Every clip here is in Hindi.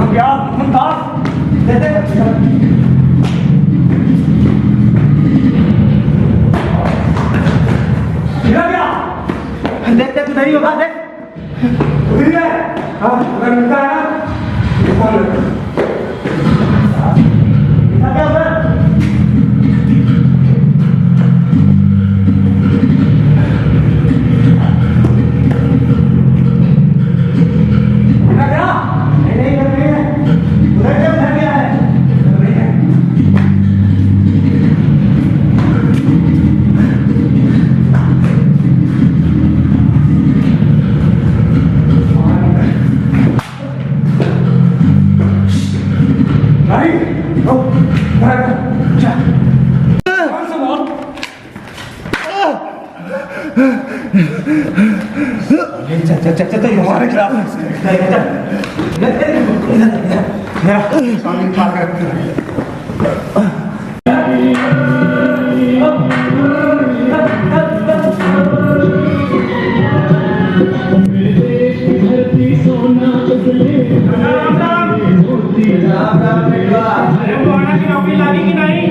हम क्या मुमताज दे दे क्या देख देख उधर ही होगा देख उधर ही है। हाँ अगर मिलता है ना कौन क्या उधर चल हमारे खिलाफ नौकरी लागी कि नहीं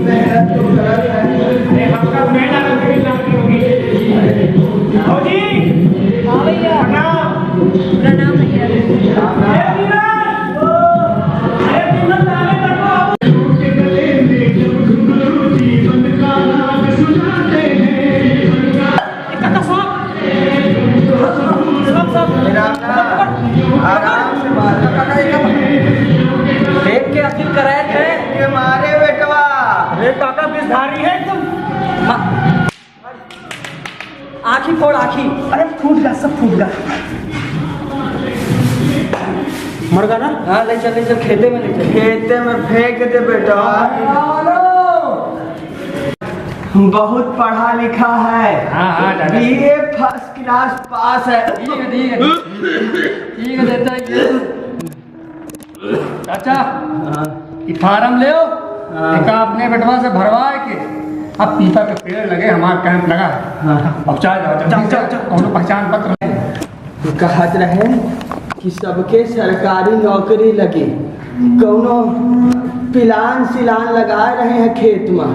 मेहनत तो कर रहे हैं आपका मेहनत होगी। हाँ भैया प्रणाम भैया। देख के अखिल कराए थे के मारे बेटवा। अरे काका बिजधारी है तुम आँखी फोड़ आँखी। अरे फूट गया सब फूट गया मर गया ना। हाँ ले चल खेते में ले चल खेते में फेंक दे बेटा। बहुत पढ़ा लिखा है। हाँ बीए फर्स्ट क्लास पास है। ठीक है देता है चाचा। ये फार्म ले अपने बेटवा से भरवाए के अब पीपा के पेड़ लगे हमारा कैंप लगा है। अब चाहे पहचान पत्र कहत रहे कि सबके सरकारी नौकरी लगी कौनो पिलान सिलान लगा रहे हैं खेत में।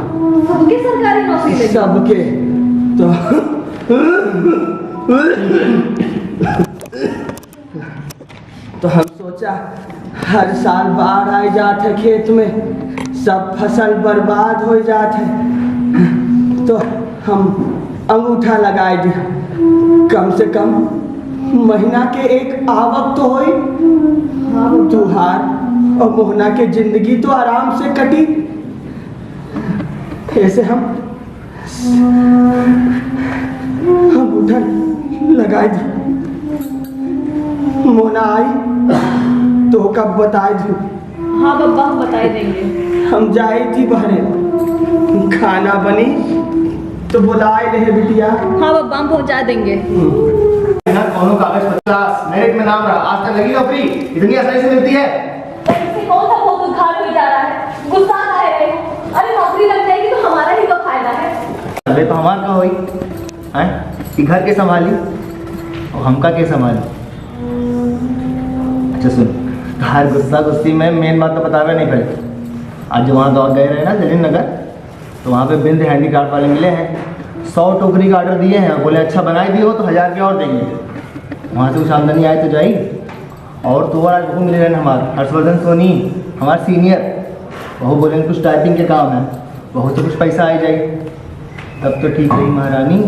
सबके सरकारी नौकरी सबके तो हम सोचा हर साल बाढ़ आ जाते है खेत में सब फसल बर्बाद हो जाते तो हम अंगूठा लगाए दी कम से कम महीना के एक आवक तो होई। तुहार और मोहना के जिंदगी तो आराम से कटी। ऐसे हम अंगूठा लगाए दी। मोहना आई तो कब बताए दी। हाँ बब्बा हम बता देंगे। हम जाए थी बहरे खाना बनी तो बुलाए रहे बिटिया। हाँ बब्बा हम पहुँचा देंगे। कौन कागज 50 मेरिट में नाम रहा आज तक लगी नौकरी इतनी आसानी से मिलती है। कौन सा बहुत उधार हो जा रहा है गुस्सा आ रहा है। अरे नौकरी लग जाएगी तो हमारा ही तो फायदा है। अबे तो हमारा का हुई हैं कि घर के संभाली और हमका के संभाली। अच्छा सुन हर गुस्सा गुस्सी में मेन बात तो बतावे नहीं पड़े। आज जो वहाँ दौड़ गए रहे ना जलीन नगर तो वहाँ पे बिंद हैंडीक्राफ्ट वाले मिले हैं 100 टोकरी का ऑर्डर दिए हैं। बोले अच्छा बनाई दिए हो तो 1000 के और देंगे। वहाँ से कुछ आमदनी आए तो जाई। और तो आज वो मिले रहे हमारे हर्षवर्धन सोनी हमारे सीनियर वह बोले कुछ टाइपिंग के काम है बहुत से कुछ पैसा आ जाए तब तो ठीक रही महारानी।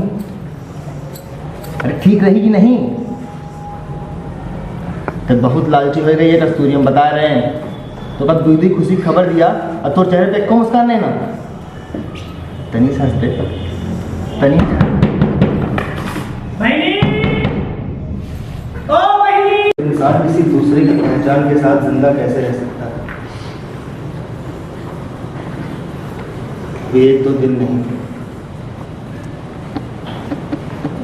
अरे ठीक रही कि नहीं तब बहुत लालची हो रही है कस्तूरी हम बता रहे हैं। तो कब दूधी खुशी खबर दिया और तो चेहरे पे कौन मुस्कान है ना तनी हंसते तनी इंसान किसी दूसरे की पहचान के साथ जिंदा कैसे रह सकता है। ये एक दो दिन नहीं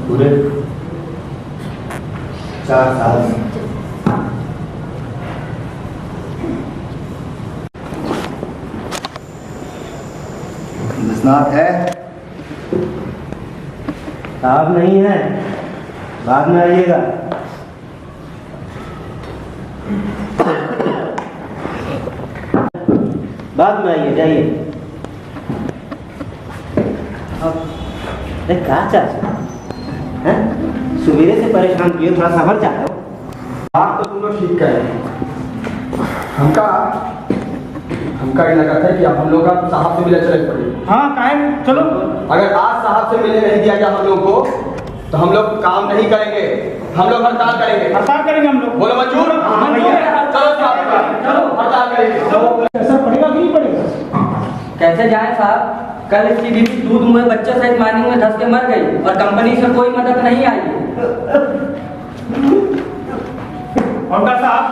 पूरे 4 साल से है साहब नहीं है बाद में आइएगा। बाद में आइए, जाइए। अरे क्या चाचा हैं? सुबेरे से परेशान किए, थोड़ा सबर चाहो। आप तो तुम लोग ठीक कह रहे हैं। हमका ये लगा था कि अब हम लोग का साहब से मिलने चले पड़े। हाँ काहे चलो। अगर आज साहब से मिलने नहीं दिया गया हम लोग को तो हम लोग काम नहीं करेंगे, हम लोग हड़ताल करेंगे। हड़ताल करेंगे हम लोग। बोलो मंजूर? चलो साहब, चलो हड़ताल करेंगे। ऐसा पड़ेगा कि नहीं पड़ेगा? कैसे जाए साहब? कल इसकी बीवी दूध मुँह बच्चे सहित माइनिंग में धंस के मर गई और कंपनी से कोई मदद नहीं आई। और का साहब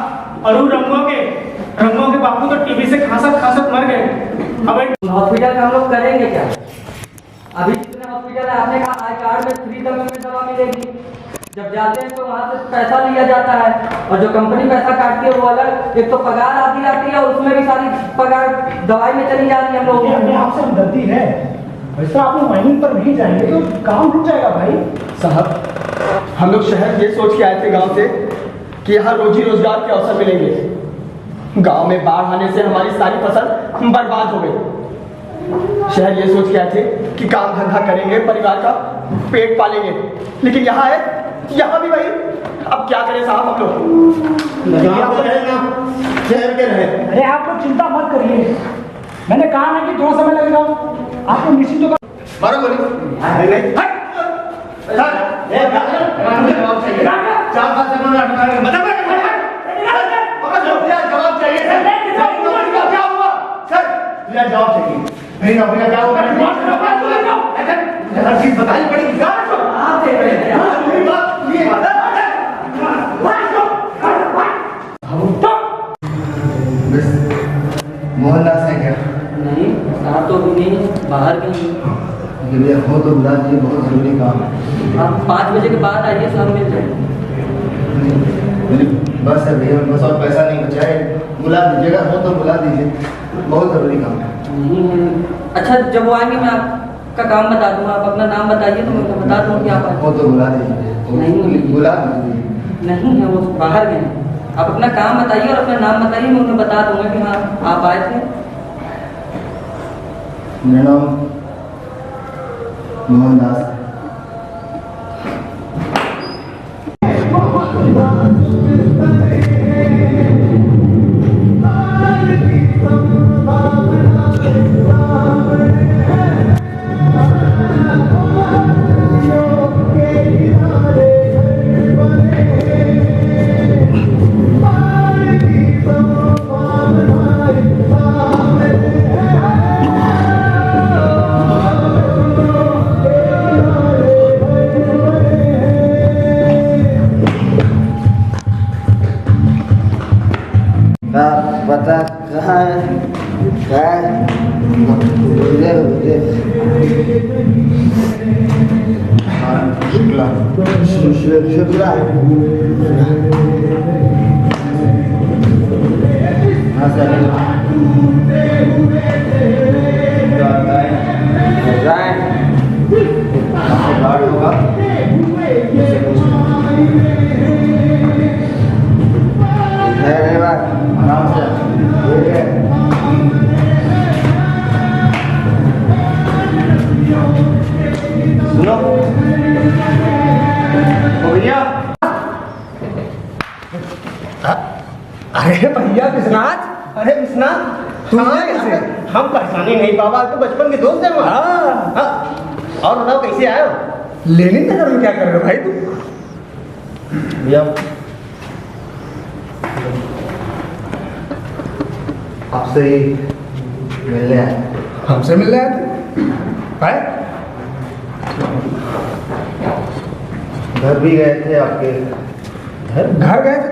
अरुण रंगों के बापू तो टीबी से खासत मर गए। अब हॉस्पिटल में हम लोग करेंगे क्या? अभी जितने हॉस्पिटल है आपने कहा आई कार्ड में फ्री में दवा मिलेगी। जब जाते हैं तो वहाँ से पैसा लिया जाता है और जो कंपनी पैसा काटती है वो अलग। एक तो पगार आती आती है और उसमें भी सारी पगार दवाई में चली जा रही है हम लोगों अपने आप से गलती है। वैसे आप लोग माइनिंग पर नहीं जाएंगे तो काम रुक जाएगा भाई साहब। हम लोग शहर ये सोच के आए थे गांव से कि यहाँ रोजी रोजगार के अवसर मिलेंगे। गांव में बाढ़ आने से हमारी सारी फसल बर्बाद हो गई। शहर ये सोच के आए थे कि काम धंधा करेंगे, परिवार का पेट पालेंगे, लेकिन यहाँ है, यहाँ भी वही। अब क्या करें साहब हम लोग? शहर के रहे। अरे आप लोग चिंता मत करिए, मैंने कहा ना कि थोड़ा समय लगेगा। आपको निश्चित होगा। मारो गोली। नहीं जवाब चाहिए क्या हुआ सर? जवाब चाहिए। नहीं नौकरी का क्या होगा? हर चीज बतानी पड़ेगी। मोहनदास है क्या? नहीं साहब तो अभी नहीं, बाहर कहीं। हो तो बुला दीजिए, बहुत जरूरी काम है। आप 5 बजे के बाद आइए, शाम मिल जाएगा। बस है भैया, बस और पैसा नहीं बचा है। बुला दीजिएगा, हो तो बुला दीजिए, बहुत जरूरी काम है। नहीं है। अच्छा जब वो आएंगे मैं आपका काम बता दूंगा, आप अपना नाम बताइए तो मैं उनको बता दूंगा कि आप आए। हो तो बुला दीजिए। नहीं। बुला दीजिए। नहीं है, वो बाहर गए हैं। आप अपना काम बताइए और अपना नाम बताइए, मैं उन्हें बता दूंगा कि हाँ आप आए थे। मेरा नाम मोहनदास है। पता कहाँ है? क्या है? शुक्ला शुक्ला हाँ सर गार्ड होगा आराम से सुनो भैया। अरे भैया विश्वनाथ, अरे विश्वनाथ हम पहचाने नहीं बाबा, तो बचपन के दोस्त हैं वहाँ। हाँ। और बताओ कैसे आए हो? लेनिन नगर में क्या कर रहे हो भाई तुम? भैया आपसे ही मिलने आए। हमसे मिल रहे थे भाई? घर भी गए थे आपके घर गए थे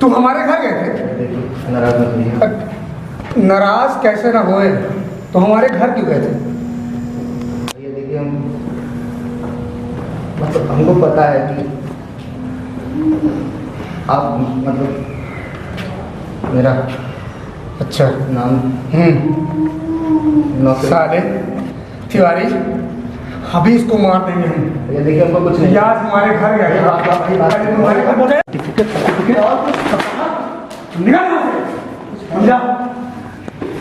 तुम हमारे घर गए थे? देखिए नाराज मत होइए। नाराज कैसे ना होए, तो हमारे घर क्यों गए थे? ये देखिए हम मतलब हमको पता है कि आप मतलब मेरा अच्छा नाम साले तिवारी, अभी इसको मार देंगे हम। ये देखिए हमको कुछ नहीं। आज हमारे घर गए हमारे घर बोले निकाल यहाँ से, समझा?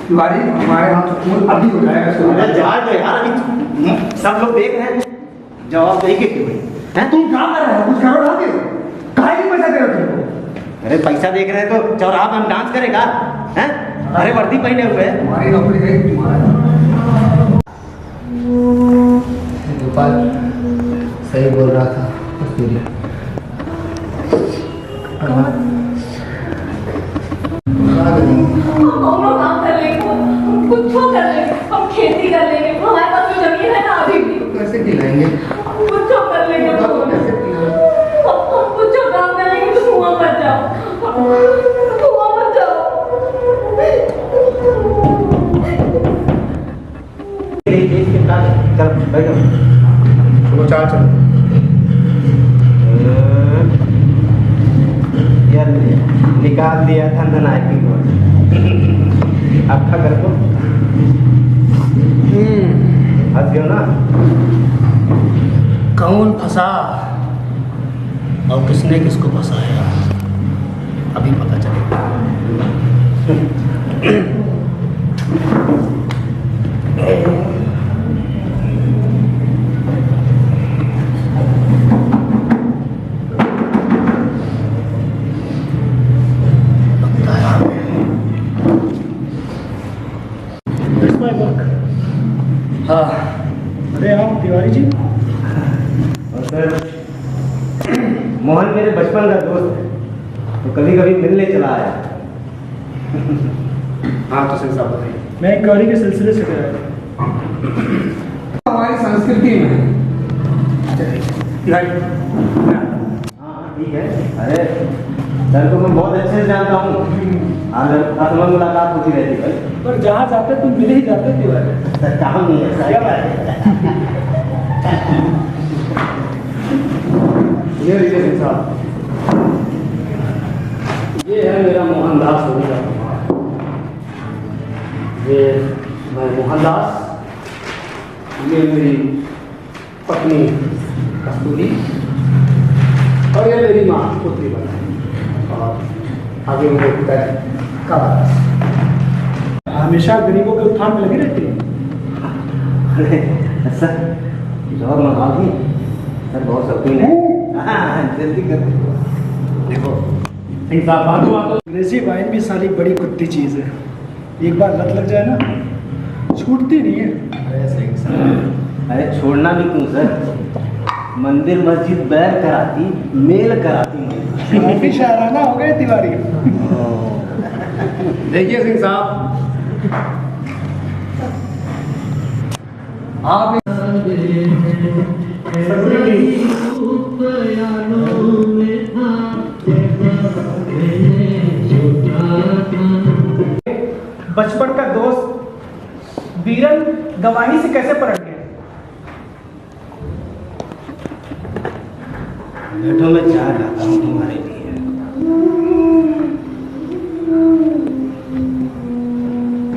तिवारी हमारे यहाँ तो खून अभी हो जाएगा। अरे जा दो यार, अभी सब लोग देख रहे हैं, जवाब देंगे क्यों हैं? तुम क्या कर रहे हो? कुछ करो ना, काहे की पैसा दे रहे हो तुमको? अरे पैसा देख रहे हैं तो चौराहा पर हम डांस करेगा हैं? अरे वर्दी पहने हुए हैं। हमारी नौकरी गई तुम्हारा। गोपाल सही बोल रहा था कस्तूरी। हम लोग काम कर लेंगे, हम कुछ कर लेंगे, हम खेती कर लेंगे, हमारे पास जो जमीन है ना अभी भी कैसे खिलाएंगे? कुछ कर लेंगे, हम कुछ काम कर लेंगे। तो कुआं मत जाओ, कुआं मत जाओ। चल बैठो। चलो चार चलो। यार निकाल दिया था नायकी को, अब खा कर को हंस गयो ना। कौन फंसा और किसने किसको फंसाया अभी पता चलेगा। हाँ अरे आप तिवारी जी, और सर मोहन मेरे बचपन का दोस्त है, तो कभी कभी मिलने चला आया। हाँ तो सिंह साहब बताइए। मैं एक गाड़ी के सिलसिले से गया था। हमारी संस्कृति में हाँ ठीक है। अरे सर को मैं बहुत अच्छे से जानता हूँ, असमन मुलाकात होती रहती है। पर जहाँ जाते तुम मिले ही जाते तिवारी। सर काम नहीं है सर। ये लीजिए सिंह साहब, ये है मेरा मोहनदास होने का प्रमाण। ये मैं मोहनदास, ये मेरी पत्नी कस्तूरी और ये मेरी माँ पुत्री बना, और आगे मेरे पिता का हमेशा गरीबों के उत्थान में लगी रहती है। अरे सर जोर मंगा दी सर, बहुत शौकीन है। हाँ जल्दी कर देखो सिंह साहब, बातों बातों अंग्रेजी वाइन भी सारी बड़ी कुत्ती चीज़ है, एक बार लत लग जाए ना छूटती नहीं है। अरे छोड़ना भी क्यों सर, मंदिर मस्जिद बैर कराती, मेल कराती मुझे। काफी शायराना हो गए तिवारी। देखिए सिंह साहब, आप बचपन का दोस्त बीरन गवाही से कैसे पलट गया? बैठो मैं चाय लाता हूँ तुम्हारे लिए।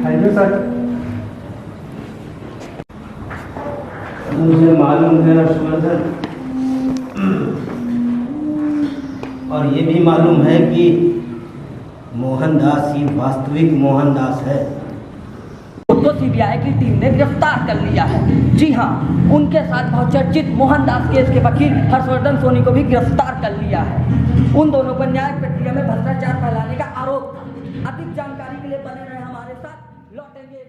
Thank you sir. मुझे मालूम है हर्षवर्धन, और ये भी मालूम है कि मोहनदास ही वास्तविक मोहनदास है। तो सीबीआई की टीम ने गिरफ्तार कर लिया है। जी हाँ, उनके साथ बहुचर्चित मोहनदास केस के वकील हर्षवर्धन सोनी को भी गिरफ्तार कर लिया है। उन दोनों पर न्यायिक प्रक्रिया में भ्रष्टाचार फैलाने का आरोप था। अधिक जानकारी के लिए बने रहे हमारे साथ, लौटेंगे।